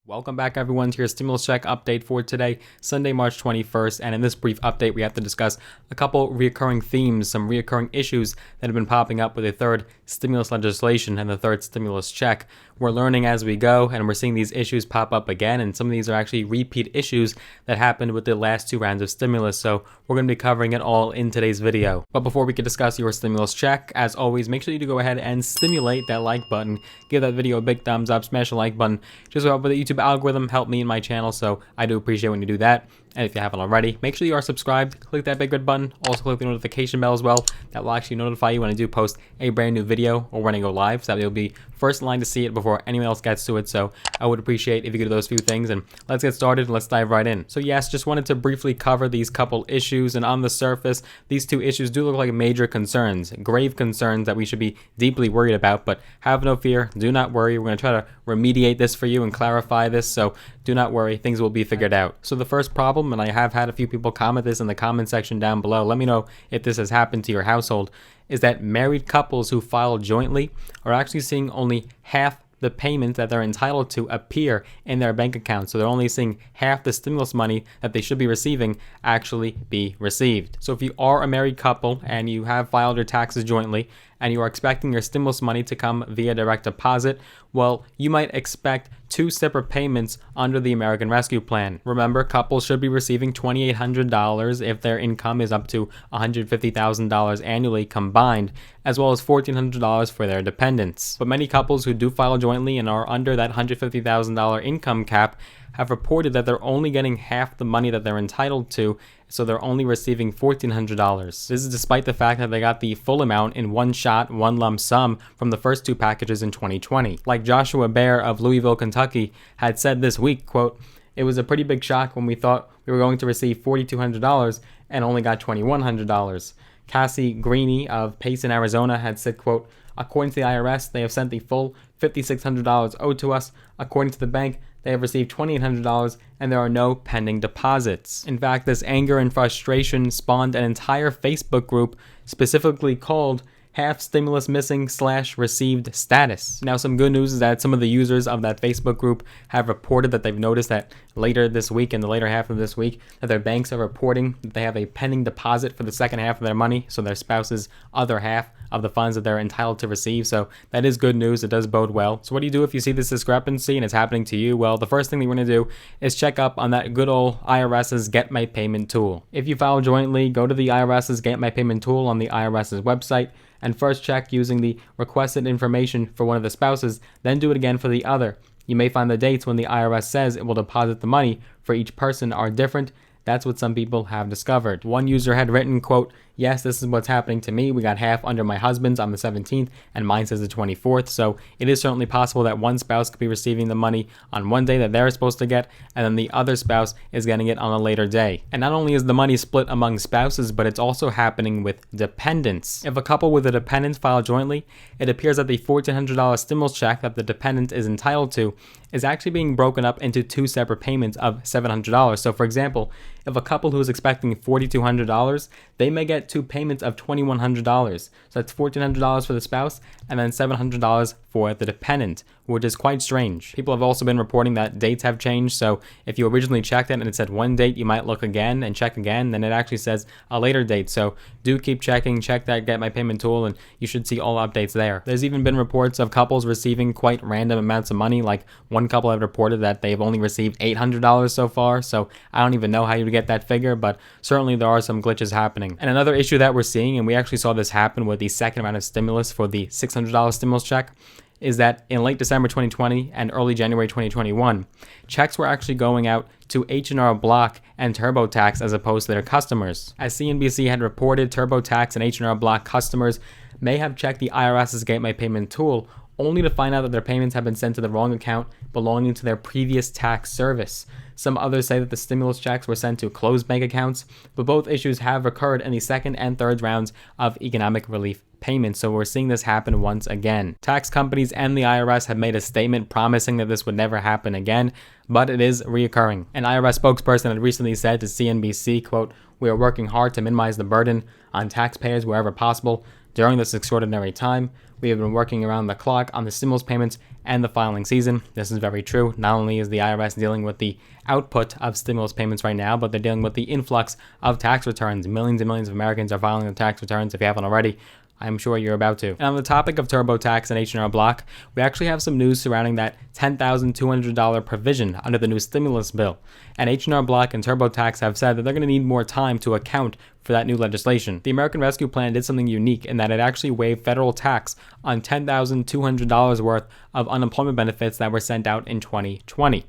Welcome back everyone to your stimulus check update for today, Sunday, March 21st, and in this brief update we have to discuss a couple reoccurring themes, some reoccurring issues that have been popping up with the third stimulus legislation and the third stimulus check. We're learning as we go, and we're seeing these issues pop up again, and some of these are actually repeat issues that happened with the last two rounds of stimulus, so we're going to be covering it all in today's video. But before we can discuss your stimulus check, as always, make sure you go ahead and stimulate that like button, give that video a big thumbs up, smash the like button, just so help with the YouTube algorithm, help me and my channel, so I do appreciate when you do that. And if you haven't already, make sure you are subscribed, click that big red button, also click the notification bell as well. That will actually notify you when I do post a brand new video or when I go live, so that you'll be first in line to see it before anyone else gets to it. So I would appreciate if you could do those few things, and let's get started and let's dive right in. So yes, just wanted to briefly cover these couple issues, and on the surface, these two issues do look like major concerns, grave concerns that we should be deeply worried about, but have no fear, do not worry. We're going to try to remediate this for you and clarify this, so do not worry, things will be figured out. So the first problem, and I have had a few people comment this in the comment section down below, let me know if this has happened to your household, is that married couples who file jointly are actually seeing only half the payment that they're entitled to appear in their bank account. So they're only seeing half the stimulus money that they should be receiving actually be received. So if you are a married couple and you have filed your taxes jointly and you are expecting your stimulus money to come via direct deposit, well, you might expect two separate payments under the American Rescue Plan. Remember, couples should be receiving $2,800 if their income is up to $150,000 annually combined, as well as $1,400 for their dependents. But many couples who do file jointly and are under that $150,000 income cap have reported that they're only getting half the money that they're entitled to, so they're only receiving $1,400. This is despite the fact that they got the full amount in one shot, one lump sum from the first two packages in 2020. Like Joshua Bear of Louisville, Kentucky had said this week, quote, "It was a pretty big shock when we thought we were going to receive $4,200 and only got $2,100. Cassie Greeny of Payson, Arizona had said, quote, "According to the IRS, they have sent the full $5,600 owed to us. According to the bank, they have received $2,800 and there are no pending deposits." In fact, this anger and frustration spawned an entire Facebook group specifically called Half Stimulus Missing / Received Status. Now, some good news is that some of the users of that Facebook group have reported that they've noticed that later this week, in the later half of this week, that their banks are reporting that they have a pending deposit for the second half of their money, so their spouse's other half of the funds that they're entitled to receive. So that is good news. It does bode well. So what do you do if you see this discrepancy and it's happening to you? Well, the first thing that you want to do is check up on that good old IRS's Get My Payment tool. If you file jointly, go to the IRS's Get My Payment tool on the IRS's website and first check using the requested information for one of the spouses, then do it again for the other. You may find the dates when the IRS says it will deposit the money for each person are different. That's what some people have discovered. One user had written, quote, "Yes, this is what's happening to me. We got half under my husband's on the 17th and mine says the 24th. So it is certainly possible that one spouse could be receiving the money on one day that they're supposed to get, and then the other spouse is getting it on a later day." And not only is the money split among spouses, but it's also happening with dependents. If a couple with a dependent file jointly, it appears that the $1,400 stimulus check that the dependent is entitled to is actually being broken up into two separate payments of $700. So for example, if a couple who is expecting $4,200, they may get two payments of $2,100. So that's $1,400 for the spouse and then $700 for the dependent, which is quite strange. People have also been reporting that dates have changed. So if you originally checked it and it said one date, you might look again and check again, then it actually says a later date. So do keep checking, check that Get My Payment tool, and you should see all updates there. There's even been reports of couples receiving quite random amounts of money. Like one couple had reported that they've only received $800 so far. So I don't even know how you get that figure, but certainly there are some glitches happening. And another issue that we're seeing, and we actually saw this happen with the second round of stimulus for the $600 stimulus check, is that in late December 2020 and early January 2021, checks were actually going out to H&R Block and TurboTax as opposed to their customers. As CNBC had reported, TurboTax and H&R Block customers may have checked the IRS's Get My Payment tool only to find out that their payments have been sent to the wrong account belonging to their previous tax service. Some others say that the stimulus checks were sent to closed bank accounts, but both issues have occurred in the second and third rounds of economic relief payments, so we're seeing this happen once again. Tax companies and the IRS have made a statement promising that this would never happen again, but it is reoccurring. An IRS spokesperson had recently said to CNBC, quote, "We are working hard to minimize the burden on taxpayers wherever possible during this extraordinary time. We have been working around the clock on the stimulus payments and the filing season. This is very true. Not only is the IRS dealing with the output of stimulus payments right now, but they're dealing with the influx of tax returns. Millions and millions of Americans are filing their tax returns. If you haven't already, I'm sure you're about to. And on the topic of TurboTax and H&R Block, we actually have some news surrounding that $10,200 provision under the new stimulus bill. And H&R Block and TurboTax have said that they're going to need more time to account for that new legislation. The American Rescue Plan did something unique in that it actually waived federal tax on $10,200 worth of unemployment benefits that were sent out in 2020.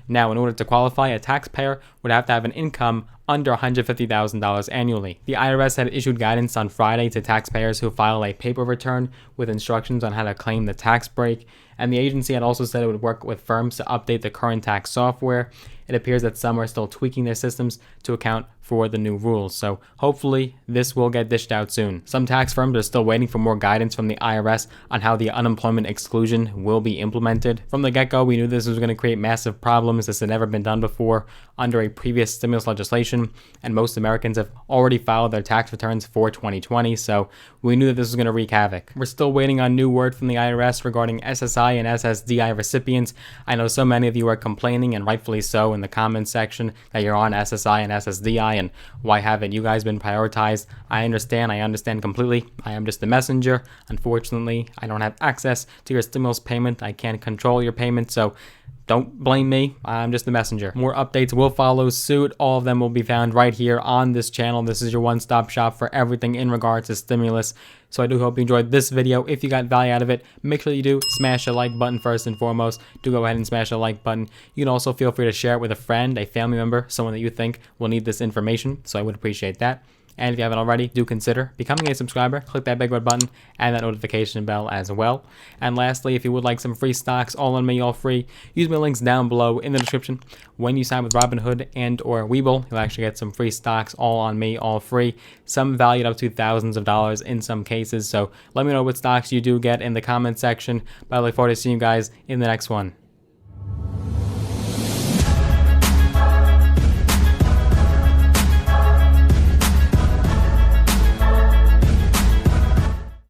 Now, in order to qualify, a taxpayer would have to have an income under $150,000 annually. The IRS had issued guidance on Friday to taxpayers who file a paper return with instructions on how to claim the tax break, and the agency had also said it would work with firms to update the current tax software. It appears that some are still tweaking their systems to account for the new rules, so hopefully this will get dished out soon. Some tax firms are still waiting for more guidance from the IRS on how the unemployment exclusion will be implemented. From the get-go, we knew this was going to create massive problems. This had never been done before under a previous stimulus legislation, and most Americans have already filed their tax returns for 2020, so we knew that this was going to wreak havoc. We're still waiting on new word from the IRS regarding SSI and SSDI recipients. I know so many of you are complaining, and rightfully so, in the comments section that you're on SSI and SSDI, and why haven't you guys been prioritized? I understand completely. I am just the messenger. Unfortunately, I don't have access to your stimulus payment. I can't control your payment, so don't blame me. I'm just the messenger. More updates will follow suit. All of them will be found right here on this channel. This is your one-stop shop for everything in regards to stimulus. So I do hope you enjoyed this video. If you got value out of it, make sure you do smash the like button first and foremost. Do go ahead and smash the like button. You can also feel free to share it with a friend, a family member, someone that you think will need this information. So I would appreciate that. And if you haven't already, do consider becoming a subscriber. Click that big red button and that notification bell as well. And lastly, if you would like some free stocks, all on me, all free, use my links down below in the description. When you sign with Robinhood and or Webull, you'll actually get some free stocks, all on me, all free. Some valued up to thousands of dollars in some cases. So let me know what stocks you do get in the comment section. But I look forward to seeing you guys in the next one.